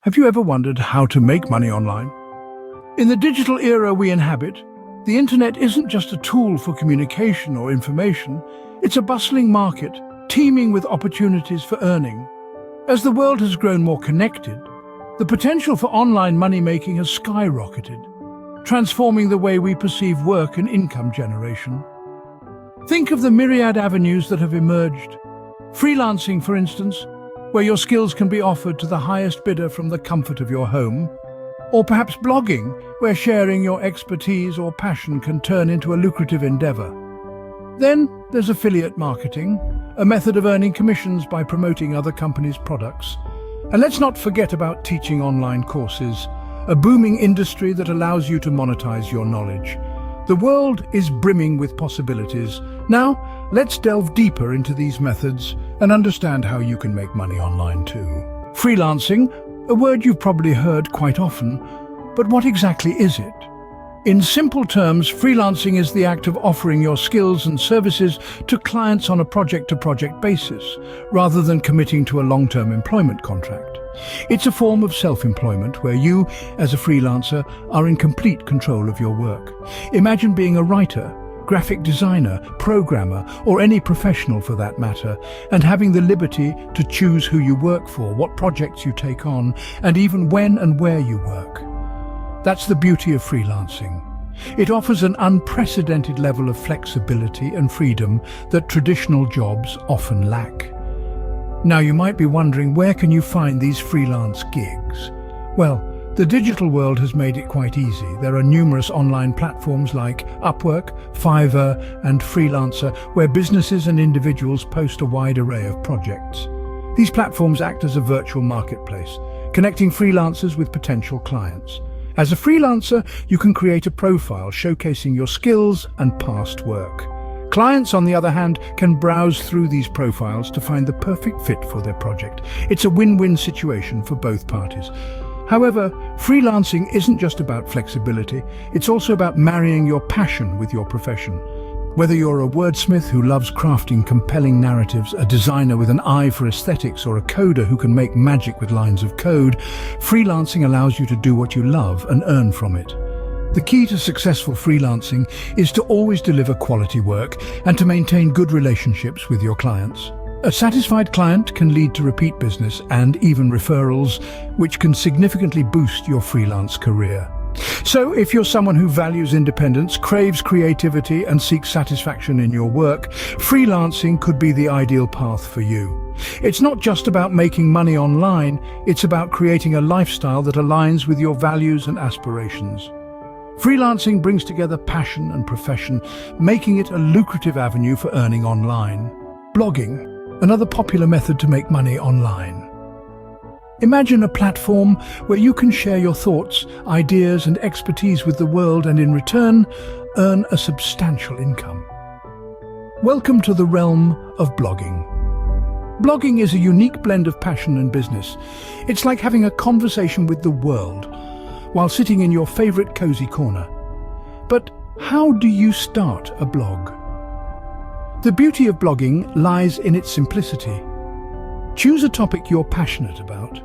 Have you ever wondered how to make money online? In the digital era we inhabit, the internet isn't just a tool for communication or information, it's a bustling market, teeming with opportunities for earning. As the world has grown more connected, the potential for online money-making has skyrocketed, transforming the way we perceive work and income generation. Think of the myriad avenues that have emerged. Freelancing, for instance, where your skills can be offered to the highest bidder from the comfort of your home. Or perhaps blogging, where sharing your expertise or passion can turn into a lucrative endeavor. Then there's affiliate marketing, a method of earning commissions by promoting other companies' products. And let's not forget about teaching online courses, a booming industry that allows you to monetize your knowledge. The world is brimming with possibilities. Now, let's delve deeper into these methods and understand how you can make money online too. Freelancing, a word you've probably heard quite often, but what exactly is it? In simple terms, freelancing is the act of offering your skills and services to clients on a project-to-project basis, rather than committing to a long-term employment contract. It's a form of self-employment where you, as a freelancer, are in complete control of your work. Imagine being a writer, graphic designer, programmer, or any professional for that matter, and having the liberty to choose who you work for, what projects you take on, and even when and where you work. That's the beauty of freelancing. It offers an unprecedented level of flexibility and freedom that traditional jobs often lack. Now you might be wondering, where can you find these freelance gigs? Well, the digital world has made it quite easy. There are numerous online platforms like Upwork, Fiverr, and Freelancer, where businesses and individuals post a wide array of projects. These platforms act as a virtual marketplace, connecting freelancers with potential clients. As a freelancer, you can create a profile showcasing your skills and past work. Clients, on the other hand, can browse through these profiles to find the perfect fit for their project. It's a win-win situation for both parties. However, freelancing isn't just about flexibility, it's also about marrying your passion with your profession. Whether you're a wordsmith who loves crafting compelling narratives, a designer with an eye for aesthetics, or a coder who can make magic with lines of code, freelancing allows you to do what you love and earn from it. The key to successful freelancing is to always deliver quality work and to maintain good relationships with your clients. A satisfied client can lead to repeat business and even referrals, which can significantly boost your freelance career. So if you're someone who values independence, craves creativity, and seeks satisfaction in your work, freelancing could be the ideal path for you. It's not just about making money online, it's about creating a lifestyle that aligns with your values and aspirations. Freelancing brings together passion and profession, making it a lucrative avenue for earning online. Blogging, another popular method to make money online. Imagine a platform where you can share your thoughts, ideas, and expertise with the world and in return, earn a substantial income. Welcome to the realm of blogging. Blogging is a unique blend of passion and business. It's like having a conversation with the world while sitting in your favorite cozy corner. But how do you start a blog? The beauty of blogging lies in its simplicity. Choose a topic you're passionate about.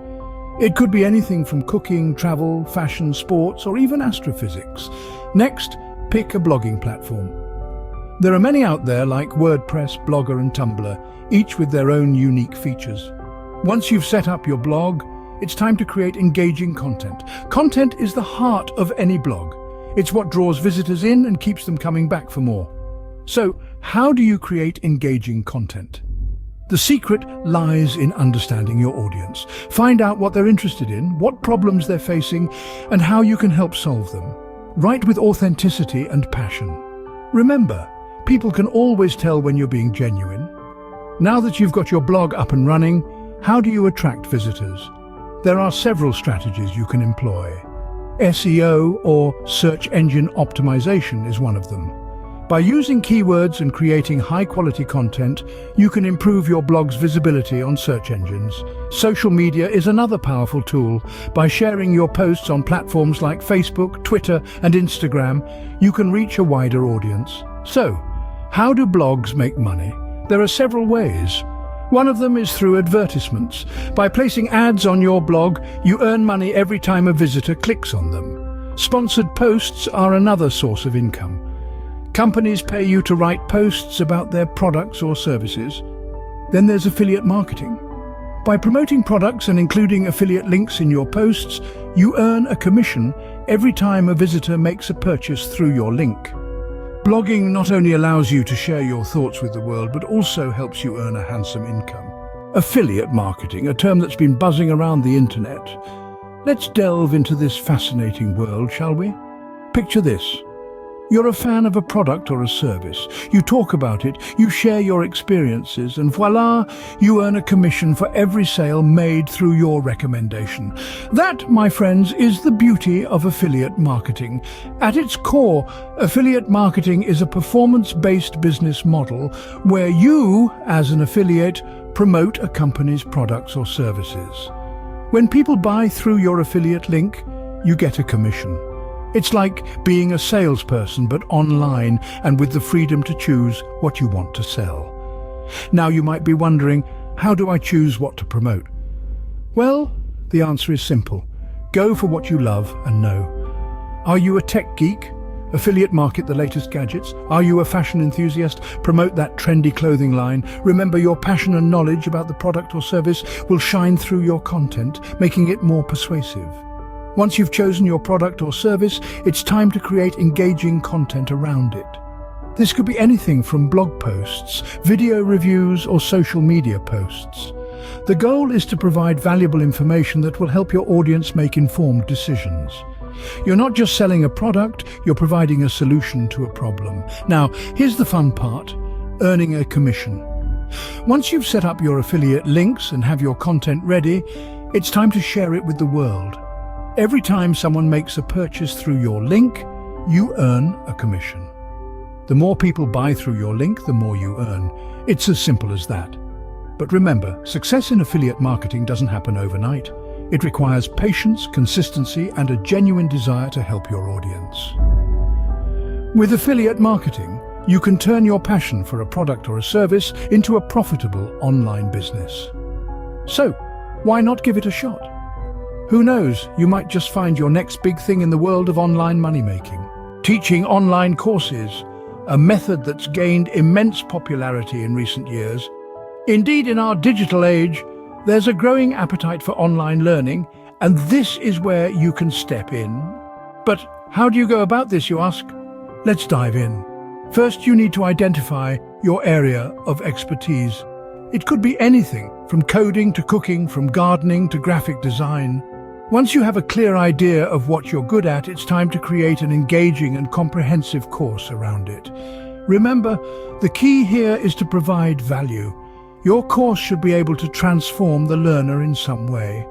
It could be anything from cooking, travel, fashion, sports, or even astrophysics. Next, pick a blogging platform. There are many out there like WordPress, Blogger, and Tumblr, each with their own unique features. Once you've set up your blog, it's time to create engaging content. Content is the heart of any blog. It's what draws visitors in and keeps them coming back for more. So, how do you create engaging content? The secret lies in understanding your audience. Find out what they're interested in, what problems they're facing, and how you can help solve them. Write with authenticity and passion. Remember, people can always tell when you're being genuine. Now that you've got your blog up and running, how do you attract visitors? There are several strategies you can employ. SEO, or search engine optimization, is one of them. By using keywords and creating high-quality content, you can improve your blog's visibility on search engines. Social media is another powerful tool. By sharing your posts on platforms like Facebook, Twitter, and Instagram, you can reach a wider audience. So, how do blogs make money? There are several ways. One of them is through advertisements. By placing ads on your blog, you earn money every time a visitor clicks on them. Sponsored posts are another source of income. Companies pay you to write posts about their products or services. Then there's affiliate marketing. By promoting products and including affiliate links in your posts, you earn a commission every time a visitor makes a purchase through your link. Blogging not only allows you to share your thoughts with the world, but also helps you earn a handsome income. Affiliate marketing, a term that's been buzzing around the internet. Let's delve into this fascinating world, shall we? Picture this. You're a fan of a product or a service. You talk about it, you share your experiences, and voila, you earn a commission for every sale made through your recommendation. That, my friends, is the beauty of affiliate marketing. At its core, affiliate marketing is a performance-based business model where you, as an affiliate, promote a company's products or services. When people buy through your affiliate link, you get a commission. It's like being a salesperson, but online and with the freedom to choose what you want to sell. Now you might be wondering, how do I choose what to promote? Well, the answer is simple. Go for what you love and know. Are you a tech geek? Affiliate market the latest gadgets. Are you a fashion enthusiast? Promote that trendy clothing line. Remember, your passion and knowledge about the product or service will shine through your content, making it more persuasive. Once you've chosen your product or service, it's time to create engaging content around it. This could be anything from blog posts, video reviews, or social media posts. The goal is to provide valuable information that will help your audience make informed decisions. You're not just selling a product, you're providing a solution to a problem. Now, here's the fun part: earning a commission. Once you've set up your affiliate links and have your content ready, it's time to share it with the world. Every time someone makes a purchase through your link, you earn a commission. The more people buy through your link, the more you earn. It's as simple as that. But remember, success in affiliate marketing doesn't happen overnight. It requires patience, consistency, and a genuine desire to help your audience. With affiliate marketing, you can turn your passion for a product or a service into a profitable online business. So, why not give it a shot? Who knows, you might just find your next big thing in the world of online money-making. Teaching online courses, a method that's gained immense popularity in recent years. Indeed, in our digital age, there's a growing appetite for online learning, and this is where you can step in. But how do you go about this, you ask? Let's dive in. First, you need to identify your area of expertise. It could be anything, from coding to cooking, from gardening to graphic design. Once you have a clear idea of what you're good at, it's time to create an engaging and comprehensive course around it. Remember, the key here is to provide value. Your course should be able to transform the learner in some way.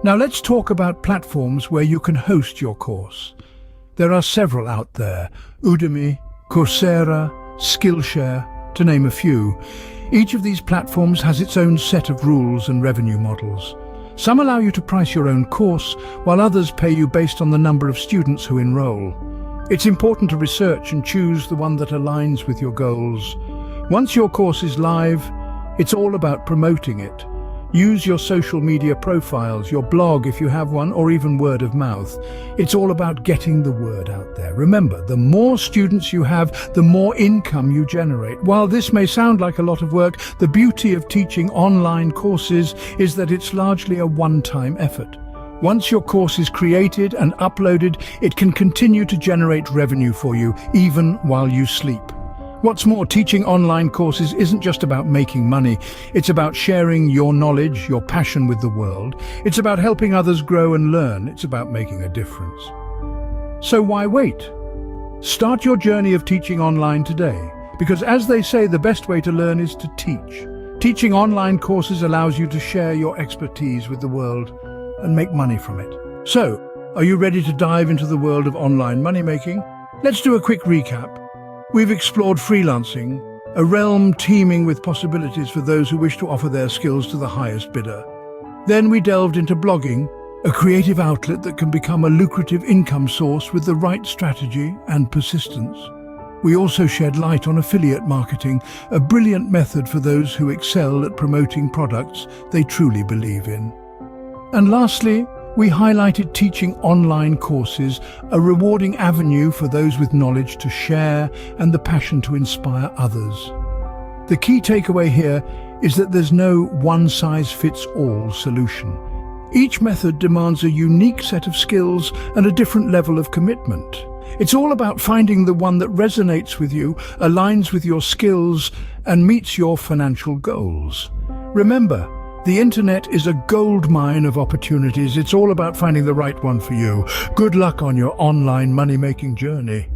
Now let's talk about platforms where you can host your course. There are several out there: Udemy, Coursera, Skillshare, to name a few. Each of these platforms has its own set of rules and revenue models. Some allow you to price your own course, while others pay you based on the number of students who enroll. It's important to research and choose the one that aligns with your goals. Once your course is live, it's all about promoting it. Use your social media profiles, your blog if you have one, or even word of mouth. It's all about getting the word out there. Remember, the more students you have, the more income you generate. While this may sound like a lot of work, the beauty of teaching online courses is that it's largely a one-time effort. Once your course is created and uploaded, it can continue to generate revenue for you, even while you sleep. What's more, teaching online courses isn't just about making money. It's about sharing your knowledge, your passion with the world. It's about helping others grow and learn. It's about making a difference. So why wait? Start your journey of teaching online today, because as they say, the best way to learn is to teach. Teaching online courses allows you to share your expertise with the world and make money from it. So, are you ready to dive into the world of online money-making? Let's do a quick recap. We've explored freelancing, a realm teeming with possibilities for those who wish to offer their skills to the highest bidder. Then we delved into blogging, a creative outlet that can become a lucrative income source with the right strategy and persistence. We also shed light on affiliate marketing, a brilliant method for those who excel at promoting products they truly believe in. And lastly, we highlighted teaching online courses, a rewarding avenue for those with knowledge to share and the passion to inspire others. The key takeaway here is that there's no one-size-fits-all solution. Each method demands a unique set of skills and a different level of commitment. It's all about finding the one that resonates with you, aligns with your skills, and meets your financial goals. Remember, the internet is a goldmine of opportunities. It's all about finding the right one for you. Good luck on your online money-making journey.